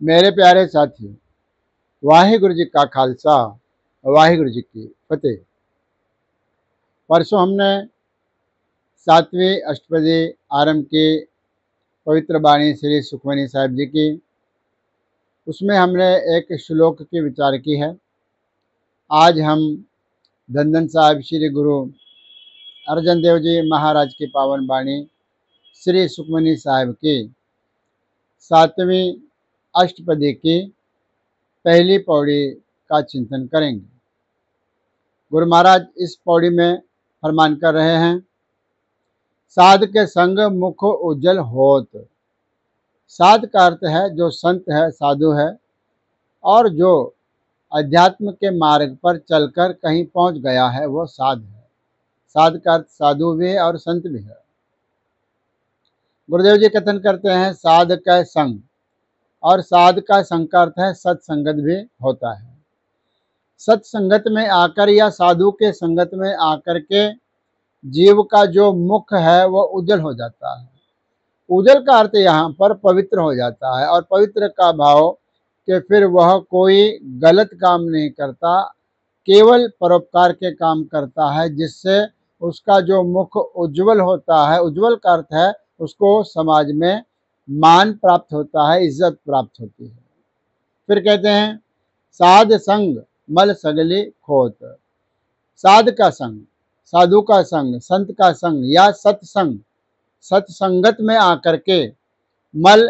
मेरे प्यारे साथियों, वाहिगुरु जी का खालसा, वाहिगुरु जी की फतेह। परसों हमने 7वीं अष्टपदी आरंभ की, पवित्र बाणी श्री सुखमनी साहिब जी की। उसमें हमने एक श्लोक की विचार की है। आज हम धन साहिब श्री गुरु अर्जन देव जी महाराज की पावन बाणी श्री सुखमनी साहिब की 7वीं अष्टपदी की पहली पौड़ी का चिंतन करेंगे। गुरु महाराज इस पौड़ी में फरमान कर रहे हैं, साध के संग मुख उज्जवल होत। साध का अर्थ है जो संत है, साधु है, और जो अध्यात्म के मार्ग पर चलकर कहीं पहुंच गया है वो साध है। साध का अर्थ साधु भी है और संत भी है। गुरुदेव जी कथन करते हैं साध का संग, और साध का संग का अर्थ है सत्संगत भी होता है। सत्संगत में आकर या साधु के संगत में आकर के जीव का जो मुख है वो उज्जवल हो जाता है। उज्जवल का अर्थ यहाँ पर पवित्र हो जाता है, और पवित्र का भाव कि फिर वह कोई गलत काम नहीं करता, केवल परोपकार के काम करता है, जिससे उसका जो मुख उज्जवल होता है। उज्जवल का अर्थ है उसको समाज में मान प्राप्त होता है, इज्जत प्राप्त होती है। फिर कहते हैं साध संग मल सगली खोत। साध का संग, साधु का संग, संत का संग या सत्संग, सत्संगत में आकर के मल,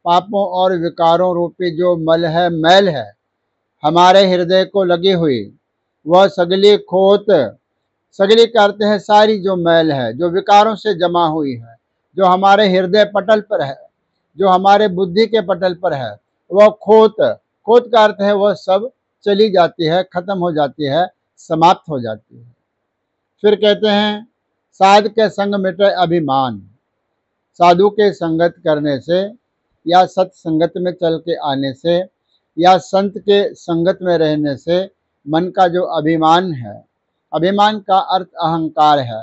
पापों और विकारों रूपी जो मल है, मैल है, हमारे हृदय को लगी हुई, वह सगली खोत। सगली का अर्थ है सारी जो मैल है, जो विकारों से जमा हुई है, जो हमारे हृदय पटल पर है, जो हमारे बुद्धि के पटल पर है, वह खोत। खोत का अर्थ है वह सब चली जाती है, खत्म हो जाती है, समाप्त हो जाती है। फिर कहते हैं साध के संग मिटे अभिमान। साधु के संगत करने से या सत्संगत में चल के आने से या संत के संगत में रहने से मन का जो अभिमान है, अभिमान का अर्थ अहंकार है,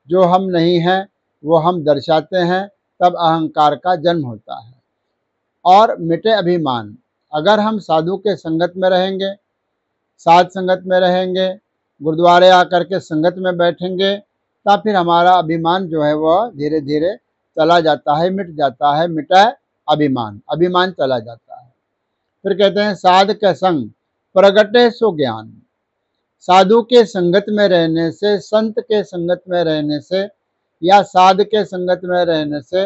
जो हम नहीं हैं वो हम दर्शाते हैं, तब अहंकार का जन्म होता है। और मिटे अभिमान, अगर हम साधु के संगत में रहेंगे, साध संगत में रहेंगे, गुरुद्वारे आकर के संगत में बैठेंगे, तब फिर हमारा अभिमान जो है वह धीरे धीरे चला जाता है, मिट जाता है। मिटा अभिमान, अभिमान चला जाता है। फिर कहते हैं साध के संग प्रगटे सो ज्ञान। साधु के संगत में रहने से, संत के संगत में रहने से या साध के संगत में रहने से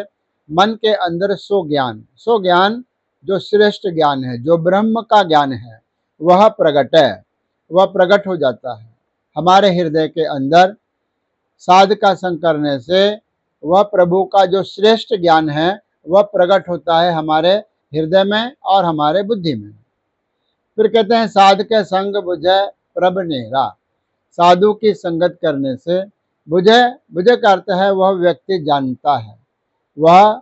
मन के अंदर सो ज्ञान, सो ज्ञान जो श्रेष्ठ ज्ञान है, जो ब्रह्म का ज्ञान है, वह प्रगट है, वह प्रकट हो जाता है हमारे हृदय के अंदर। साध का संग करने से वह प्रभु का जो श्रेष्ठ ज्ञान है वह प्रकट होता है हमारे हृदय में और हमारे बुद्धि में। फिर कहते हैं साध के संग बुझे प्रभ नेरा। साधु की संगत करने से बुझे, बुझे का अर्थ है वह व्यक्ति जानता है, वह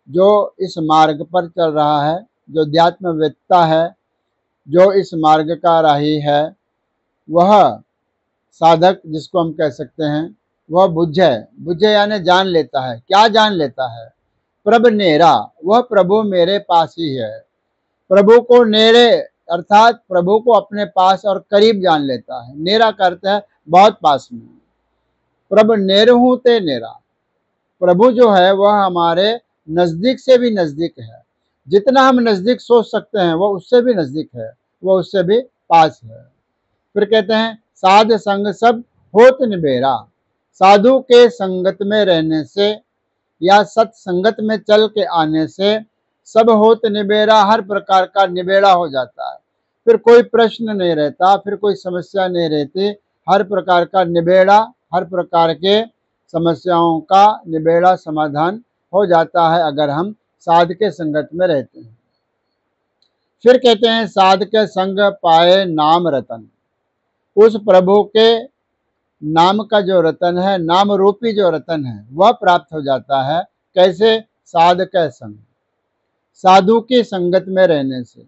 जो इस मार्ग पर चल रहा है, जो अध्यात्मवेत्ता है, जो इस मार्ग का राही है, वह साधक जिसको हम कह सकते हैं, वह बुझे, बुझे यानी जान लेता है। क्या जान लेता है? प्रभ नेरा, वह प्रभु मेरे पास ही है। प्रभु को नेरे अर्थात प्रभु को अपने पास और करीब जान लेता है। नेरा का अर्थ है बहुत पास में। प्रभ नेरहू ते नेरा, प्रभु जो है वह हमारे नजदीक से भी नजदीक है। जितना हम नजदीक सोच सकते हैं वह उससे भी नजदीक है, वह उससे भी पास है। फिर कहते हैं साध संग सब होत निबेरा। साधु के संगत में रहने से या सत्संगत में चल के आने से सब होत निबेरा, हर प्रकार का निबेड़ा हो जाता है। फिर कोई प्रश्न नहीं रहता, फिर कोई समस्या नहीं रहती, हर प्रकार का निबेड़ा, हर प्रकार के समस्याओं का निबेड़ा समाधान हो जाता है अगर हम साध के संगत में रहते हैं। फिर कहते हैं साध के संग पाए नाम रतन। उस प्रभु के नाम का जो रतन है, नाम रूपी जो रतन है, वह प्राप्त हो जाता है। कैसे? साध के संग, साधु की संगत में रहने से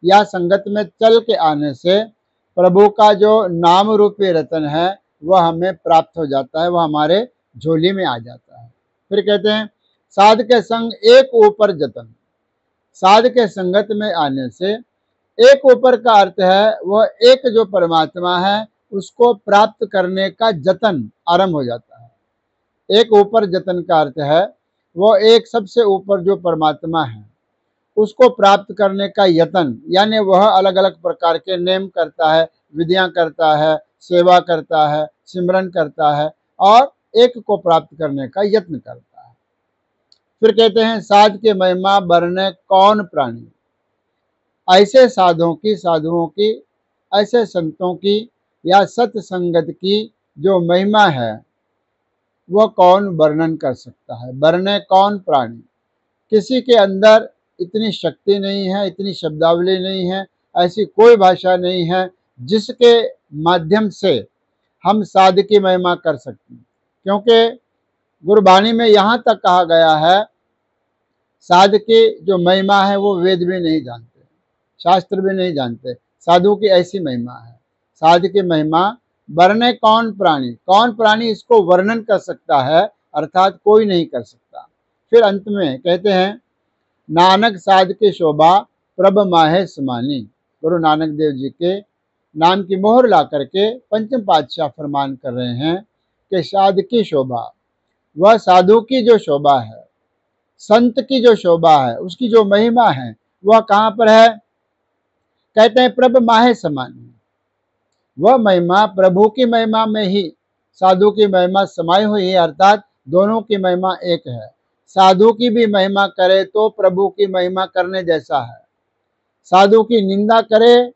या संगत में चल के आने से प्रभु का जो नाम रूपी रतन है वह हमें प्राप्त हो जाता है, वह हमारे झोली में आ जाता है। फिर कहते हैं साध के संग एक ऊपर जतन। साध के संगत में आने से एक ऊपर का अर्थ है वह एक जो परमात्मा है उसको प्राप्त करने का जतन आरंभ हो जाता है। एक ऊपर जतन का अर्थ है वो एक सबसे ऊपर जो परमात्मा है उसको प्राप्त करने का यतन, यानी वह अलग अलग प्रकार के नेम करता है, विधियां करता है, सेवा करता है, सिमरन करता है और एक को प्राप्त करने का यत्न करता है। फिर कहते हैं साध के महिमा बरने कौन प्राणी। ऐसे साधुओं की ऐसे संतों की या सत्संगत की जो महिमा है वह कौन वर्णन कर सकता है। बरने कौन प्राणी, किसी के अंदर इतनी शक्ति नहीं है, इतनी शब्दावली नहीं है, ऐसी कोई भाषा नहीं है जिसके माध्यम से हम साध की महिमा कर सकते हैं। क्योंकि गुरबाणी में यहाँ तक कहा गया है साध की जो महिमा है वो वेद भी नहीं जानते, शास्त्र भी नहीं जानते, साधु की ऐसी महिमा है। साध की महिमा वर्णे कौन प्राणी, कौन प्राणी इसको वर्णन कर सकता है, अर्थात कोई नहीं कर सकता। फिर अंत में कहते हैं नानक साध की शोभा प्रभ माहे समानी। गुरु नानक देव जी के नाम की मोहर ला करके पंचम पातशाह फरमान कर रहे हैं कि साध की शोभा, वह साधु की जो शोभा है, संत की जो शोभा है, उसकी जो महिमा है वह कहाँ पर है। कहते हैं प्रभ माहे समानी, वह महिमा प्रभु की महिमा में ही साधु की महिमा समाई हुई है, अर्थात दोनों की महिमा एक है। साधु की भी महिमा करे तो प्रभु की महिमा करने जैसा है, साधु की निंदा करे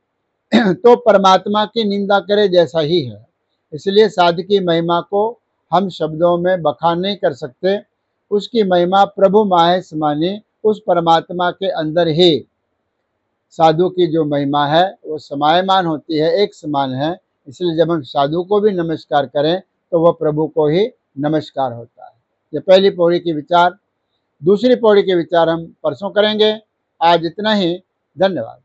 तो परमात्मा की निंदा करे जैसा ही है। इसलिए साधु की महिमा को हम शब्दों में बखान नहीं कर सकते। उसकी महिमा प्रभु माहे समानी, उस परमात्मा के अंदर ही साधु की जो महिमा है वो समायमान होती है, एक समान है। इसलिए जब हम साधु को भी नमस्कार करें तो वह प्रभु को ही नमस्कार होता है। ये पहली पौड़ी की विचार। दूसरी पौड़ी के विचार हम परसों करेंगे। आज इतना ही। धन्यवाद।